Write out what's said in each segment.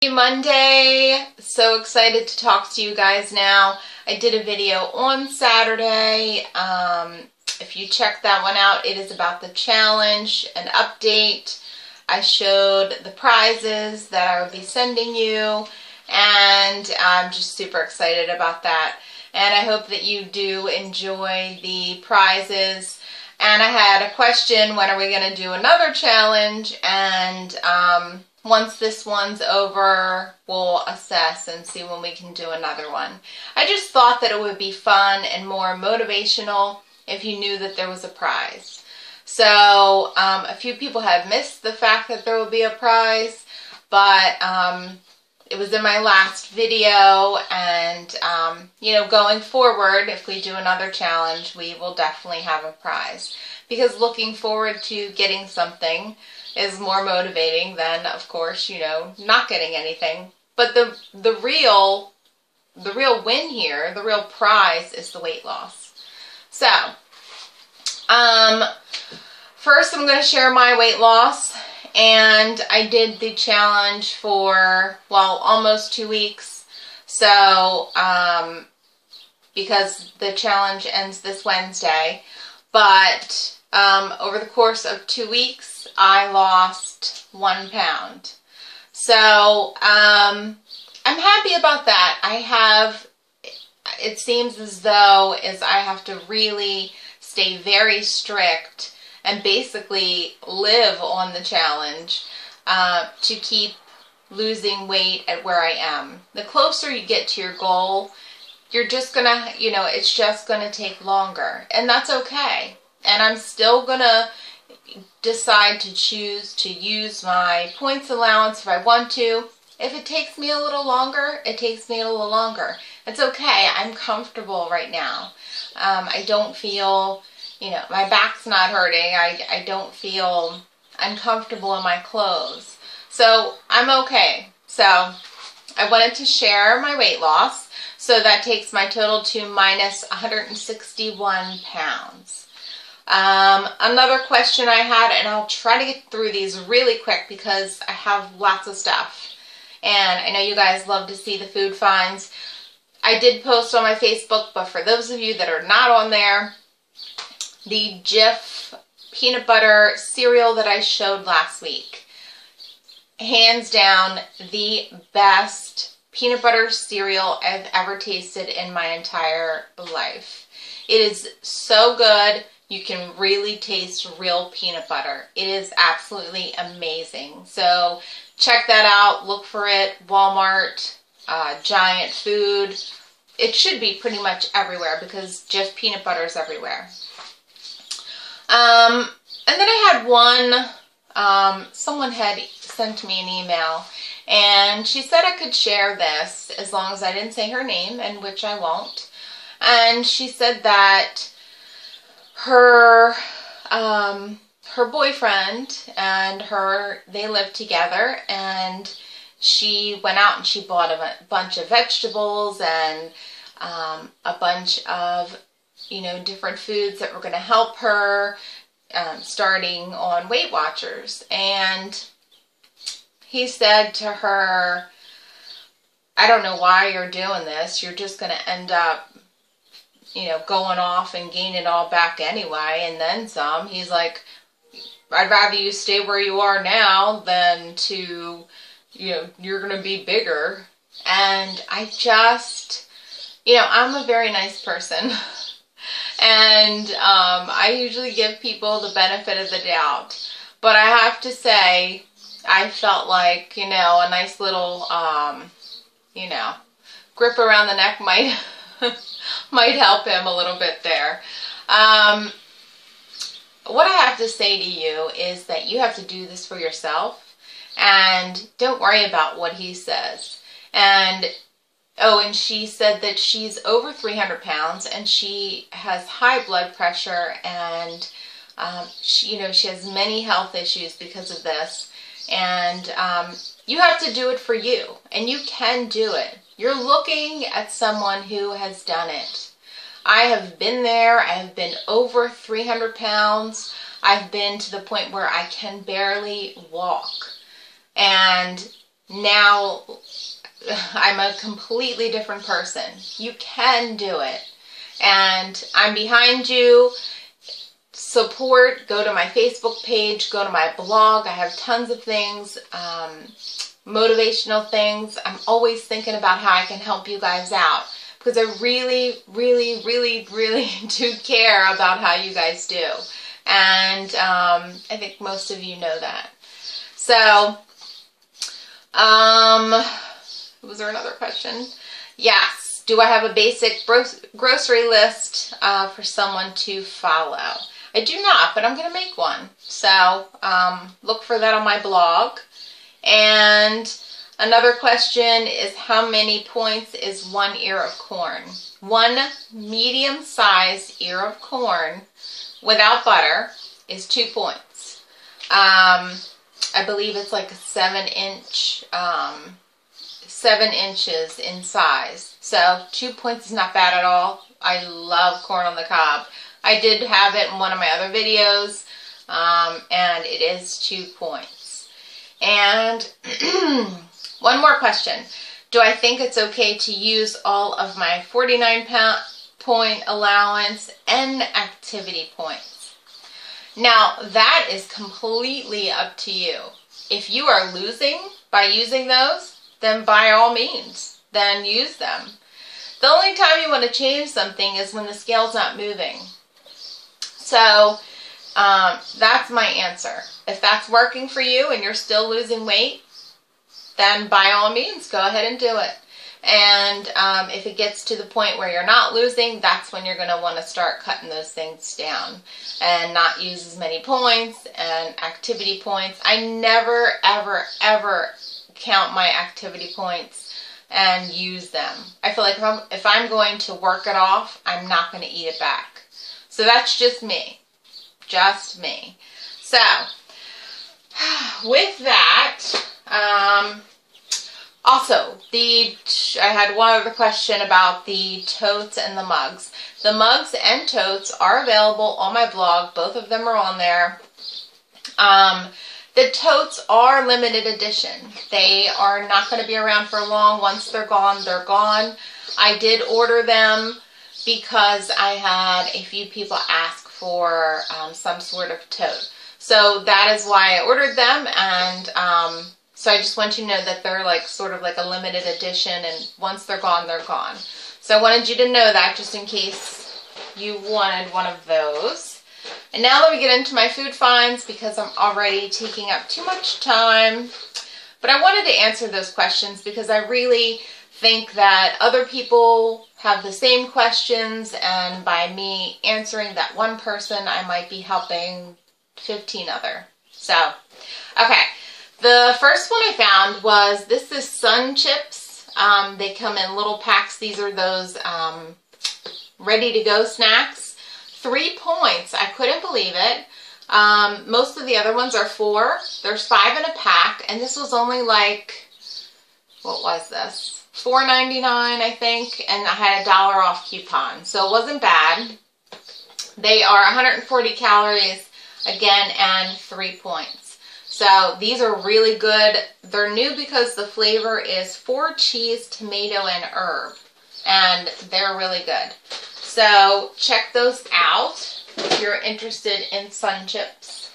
Monday. So excited to talk to you guys now. I did a video on Saturday. If you check that one out, it is about the challenge, an update. I showed the prizes that I would be sending you, and I'm just super excited about that. And I hope that you do enjoy the prizes. And I had a question, when are we going to do another challenge? And once this one's over, we'll assess and see when we can do another one. I just thought that it would be fun and more motivational if you knew that there was a prize. So a few people have missed the fact that there will be a prize, but it was in my last video, and you know, going forward, if we do another challenge, we will definitely have a prize, because looking forward to getting something is more motivating than, of course, you know, not getting anything. But the real win here, the real prize, is the weight loss. So first I'm going to share my weight loss. And I did the challenge for, well, almost 2 weeks. So, because the challenge ends this Wednesday. But over the course of 2 weeks, I lost 1 pound. So, I'm happy about that. It seems as though I have to really stay very strict and basically live on the challenge to keep losing weight at where I am. The closer you get to your goal, you're just gonna, you know, it's just gonna take longer, and that's okay. And I'm still gonna decide to choose to use my points allowance if I want to. If it takes me a little longer, it takes me a little longer. It's okay. I'm comfortable right now. I don't feel, you know, my back's not hurting. I don't feel uncomfortable in my clothes. So I'm okay. So I wanted to share my weight loss. So that takes my total to minus 161 pounds. Another question I had, and I'll try to get through these really quick because I have lots of stuff. And I know you guys love to see the food finds. I did post on my Facebook, but for those of you that are not on there, the Jif peanut butter cereal that I showed last week. Hands down, the best peanut butter cereal I've ever tasted in my entire life. It is so good. You can really taste real peanut butter. It is absolutely amazing. So check that out. Look for it. Walmart, Giant Food. It should be pretty much everywhere because Jif peanut butter is everywhere. And then I had one, someone had sent me an email, and she said I could share this as long as I didn't say her name, and which I won't. And she said that her boyfriend and they lived together, and she went out and she bought a bunch of vegetables and a bunch of, you know, different foods that were going to help her starting on Weight Watchers. And he said to her, I don't know why you're doing this. You're just going to end up, you know, going off and gaining it all back anyway, and then some. He's like, I'd rather you stay where you are now than to, you know, you're going to be bigger. And I just, you know, I'm a very nice person. And I usually give people the benefit of the doubt. But I have to say, I felt like, you know, a nice little, you know, grip around the neck might might help him a little bit there. What I have to say to you is that you have to do this for yourself. And don't worry about what he says. And oh, and she said that she's over 300 pounds and she has high blood pressure, and she has many health issues because of this. And you have to do it for you, and you can do it. You're looking at someone who has done it. I have been there. I have been over 300 pounds. I've been to the point where I can barely walk. And now I'm a completely different person. You can do it. And I'm behind you. Support, go to my Facebook page, go to my blog. I have tons of things, motivational things. I'm always thinking about how I can help you guys out because I really, really, really, really do care about how you guys do. And I think most of you know that. So, was there another question? Yes. Do I have a basic grocery list for someone to follow? I do not, but I'm going to make one. So look for that on my blog. And another question is, how many points is 1 ear of corn? 1 medium-sized ear of corn without butter is 2 points. I believe it's like a 7-inch, 7 inches in size. So 2 points is not bad at all. I love corn on the cob. I did have it in one of my other videos, and it is 2 points. And one more question. Do I think it's okay to use all of my 49-point allowance and activity points? Now, that is completely up to you. If you are losing by using those, then by all means, then use them. The only time you want to change something is when the scale's not moving. So that's my answer. If that's working for you and you're still losing weight, then by all means, go ahead and do it. And if it gets to the point where you're not losing, that's when you're going to want to start cutting those things down and not use as many points and activity points. I never, ever, ever count my activity points and use them. I feel like if I'm going to work it off, I'm not going to eat it back. So that's just me. Just me. So, with that, also, I had one other question about the totes and the mugs. The mugs and totes are available on my blog. Both of them are on there. The totes are limited edition. They are not going to be around for long. Once they're gone, they're gone. I did order them because I had a few people ask for some sort of tote. So that is why I ordered them, and so I just want you to know that they're like sort of like a limited edition, and once they're gone, they're gone. So I wanted you to know that just in case you wanted one of those. And now let me get into my food finds because I'm already taking up too much time. But I wanted to answer those questions because I really think that other people have the same questions, and by me answering that one person, I might be helping 15 other. So, okay. The first one I found was, this is Sun Chips. They come in little packs. These are those ready-to-go snacks. 3 points. I couldn't believe it. Most of the other ones are 4. There's 5 in a pack, and this was only like, what was this? $4.99, I think, and I had a $1 off coupon, so it wasn't bad. They are 140 calories, again, and 3 points. So these are really good. They're new because the flavor is 4 cheese, tomato, and herb, and they're really good. So check those out if you're interested in Sun Chips.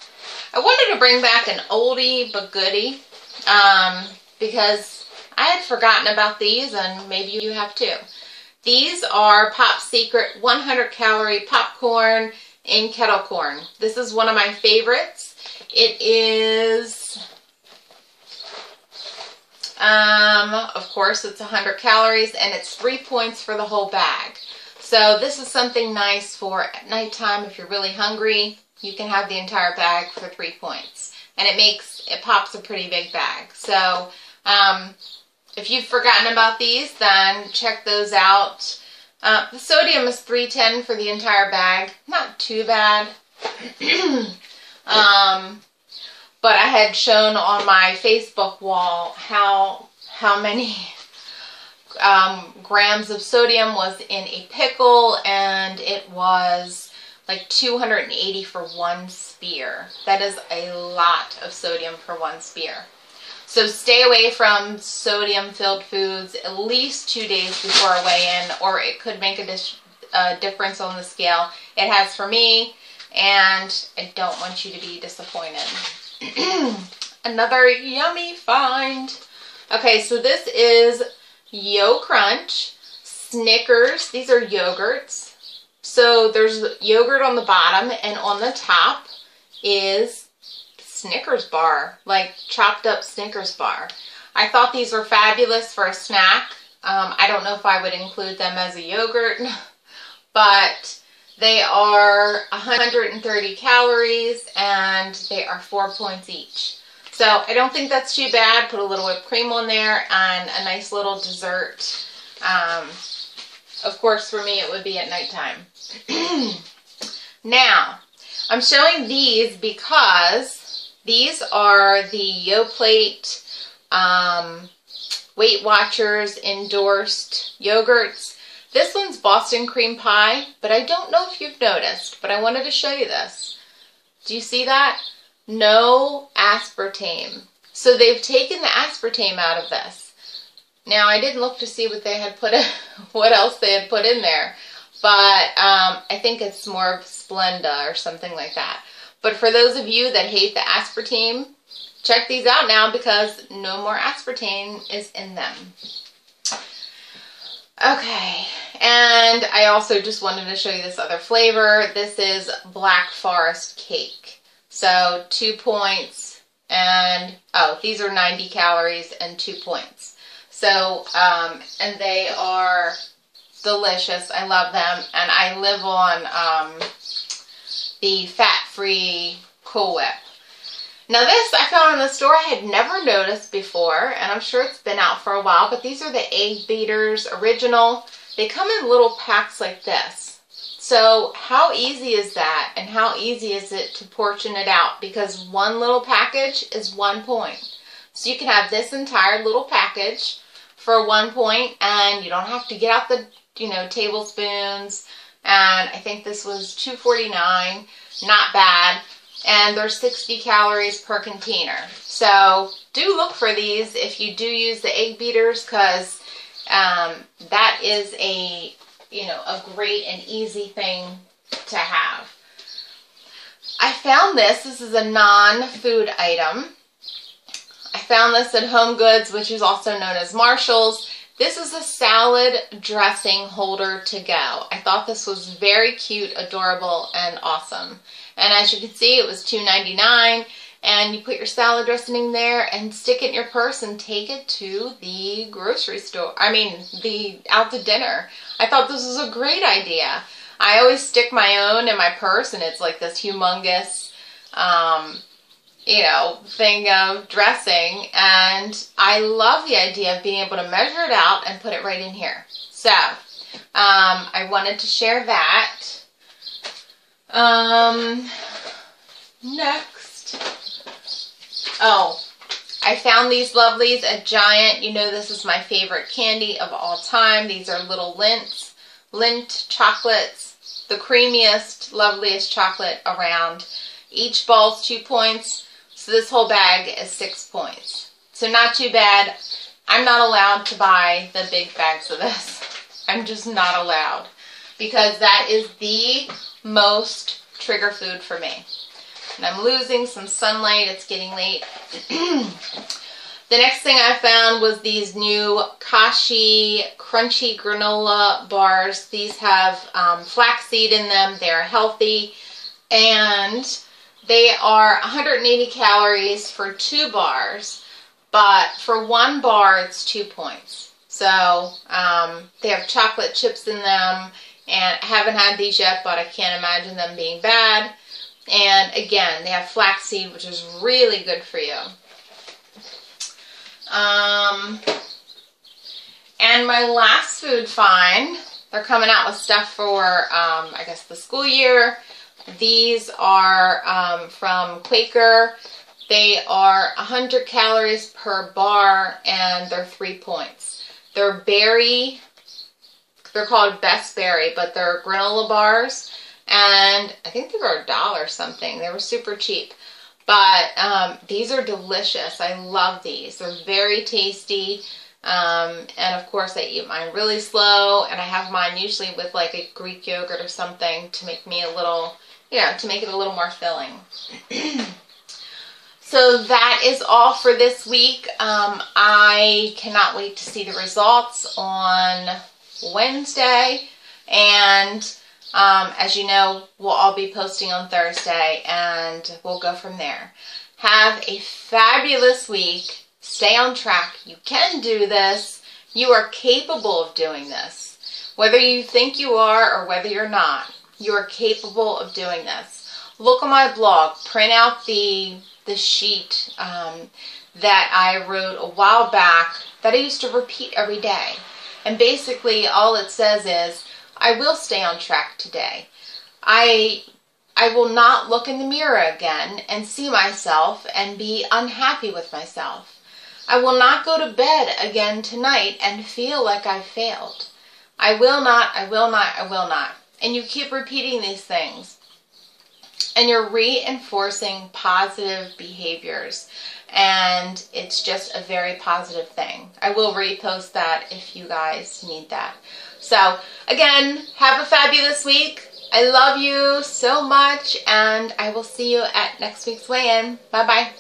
I wanted to bring back an oldie but goodie because I had forgotten about these, and maybe you have too. These are Pop Secret 100 calorie popcorn in kettle corn. This is one of my favorites. It is, of course, it's 100 calories, and it's 3 points for the whole bag. So this is something nice for at nighttime. If you're really hungry, you can have the entire bag for 3 points. And it pops a pretty big bag. So, if you've forgotten about these, then check those out. The sodium is 310 for the entire bag. Not too bad. But I had shown on my Facebook wall how many grams of sodium was in a pickle, and it was like 280 for 1 spear. That is a lot of sodium for 1 spear. So stay away from sodium-filled foods at least 2 days before a weigh-in, or it could make a difference on the scale. It has for me, and I don't want you to be disappointed. Another yummy find. Okay, so this is Yo Crunch, Snickers. These are yogurts. So there's yogurt on the bottom, and on the top is Snickers bar, like chopped up Snickers bar. I thought these were fabulous for a snack. I don't know if I would include them as a yogurt, but they are 130 calories and they are 4 points each. So I don't think that's too bad. Put a little whipped cream on there and a nice little dessert. Of course, for me, it would be at nighttime. Now, I'm showing these because these are the Yoplait Weight Watchers endorsed yogurts. This one's Boston cream pie, but I don't know if you've noticed, but I wanted to show you this. Do you see that? No aspartame. So they've taken the aspartame out of this. Now, I didn't look to see what they had put in, what else they had put in there, but I think it's more of Splenda or something like that. But for those of you that hate the aspartame, check these out now because no more aspartame is in them. Okay, and I also just wanted to show you this other flavor. This is Black Forest Cake. So 2 points and, oh, these are 90 calories and 2 points. So, and they are delicious. I love them. And I live on the fat-free Cool Whip. Now this I found in the store. I had never noticed before, and I'm sure it's been out for a while, but these are the Egg Beaters Original. They come in little packs like this. So how easy is that, and how easy is it to portion it out? Because one little package is 1 point. So you can have this entire little package for 1 point, and you don't have to get out the, tablespoons. And I think this was $2.49, not bad. And there's 60 calories per container. So do look for these if you do use the Egg Beaters, because that is a great and easy thing to have. I found this. This is a non-food item. I found this at Home Goods, which is also known as Marshall's. This is a salad dressing holder to go. I thought this was very cute, adorable, and awesome. And as you can see, it was $2.99, and you put your salad dressing in there and stick it in your purse and take it to the grocery store. Out to dinner. I thought this was a great idea. I always stick my own in my purse, and it's like this humongous, thing of dressing, and I love the idea of being able to measure it out and put it right in here. So, I wanted to share that. Next. Oh, I found these lovelies at Giant. You know this is my favorite candy of all time. These are little Lindt chocolates. The creamiest, loveliest chocolate around. Each ball's 2 points. So this whole bag is 6 points. So not too bad. I'm not allowed to buy the big bags of this. I'm just not allowed. Because that is the most trigger food for me. And I'm losing some sunlight. It's getting late. The next thing I found was these new Kashi Crunchy Granola Bars. These have flaxseed in them. They're healthy. And they are 180 calories for 2 bars. But for 1 bar, it's 2 points. So they have chocolate chips in them. And I haven't had these yet, but I can't imagine them being bad. And again, they have flaxseed, which is really good for you. And my last food find, they're coming out with stuff for, I guess, the school year. These are from Quaker. They are 100 calories per bar, and they're 3 points. They're called Best Berry, but they're granola bars. And I think they were $1 something. They were super cheap. But these are delicious. I love these. They're very tasty. And of course I eat mine really slow, and I have mine usually with like a Greek yogurt or something to make me a little, to make it a little more filling. So that is all for this week. I cannot wait to see the results on Wednesday, and as you know, we'll all be posting on Thursday, and we'll go from there. Have a fabulous week. Stay on track. You can do this. You are capable of doing this. Whether you think you are or whether you're not, you are capable of doing this. Look on my blog. Print out the sheet that I wrote a while back that I used to repeat every day. And basically all it says is, I will stay on track today. I will not look in the mirror again and see myself and be unhappy with myself. I will not go to bed again tonight and feel like I failed. I will not, I will not, I will not. And you keep repeating these things. And you're reinforcing positive behaviors. And it's just a very positive thing. I will repost that if you guys need that. So, again, have a fabulous week. I love you so much, and I will see you at next week's weigh-in. Bye-bye.